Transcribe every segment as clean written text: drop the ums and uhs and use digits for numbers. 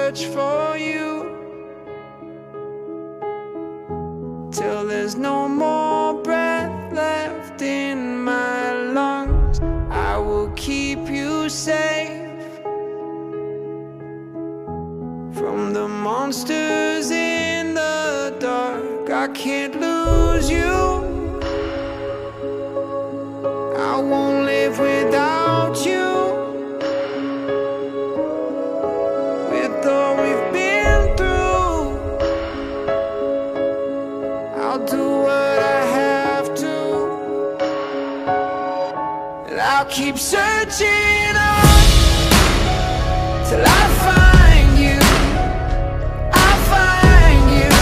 search for you till there's no more breath left in my lungs. I will keep you safe from the monsters in the dark. I can't lose you, I won't live without you. With all we've been through, I'll do what I have to, and I'll keep searching on till I find you. I find you.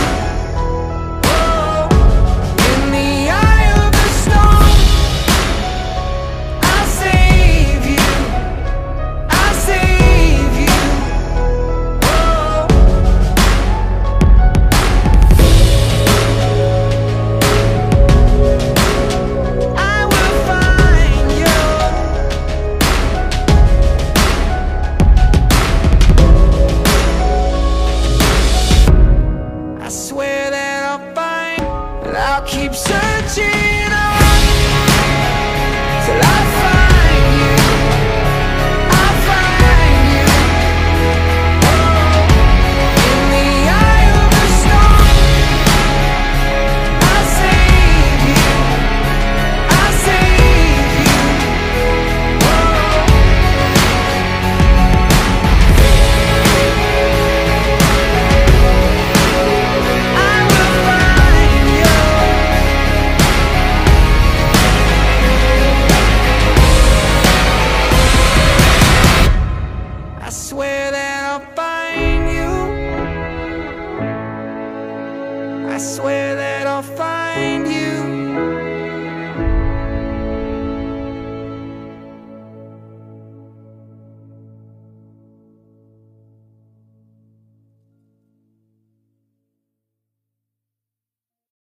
Oh, in the eye of the storm, I save you. I save you. Oh, I will find you. I swear that I'll find, and I'll keep searching on till I find you. I find you. Oh, in the eye of the storm, I save you. I save you. I will find you. I swear that I'll find you. I swear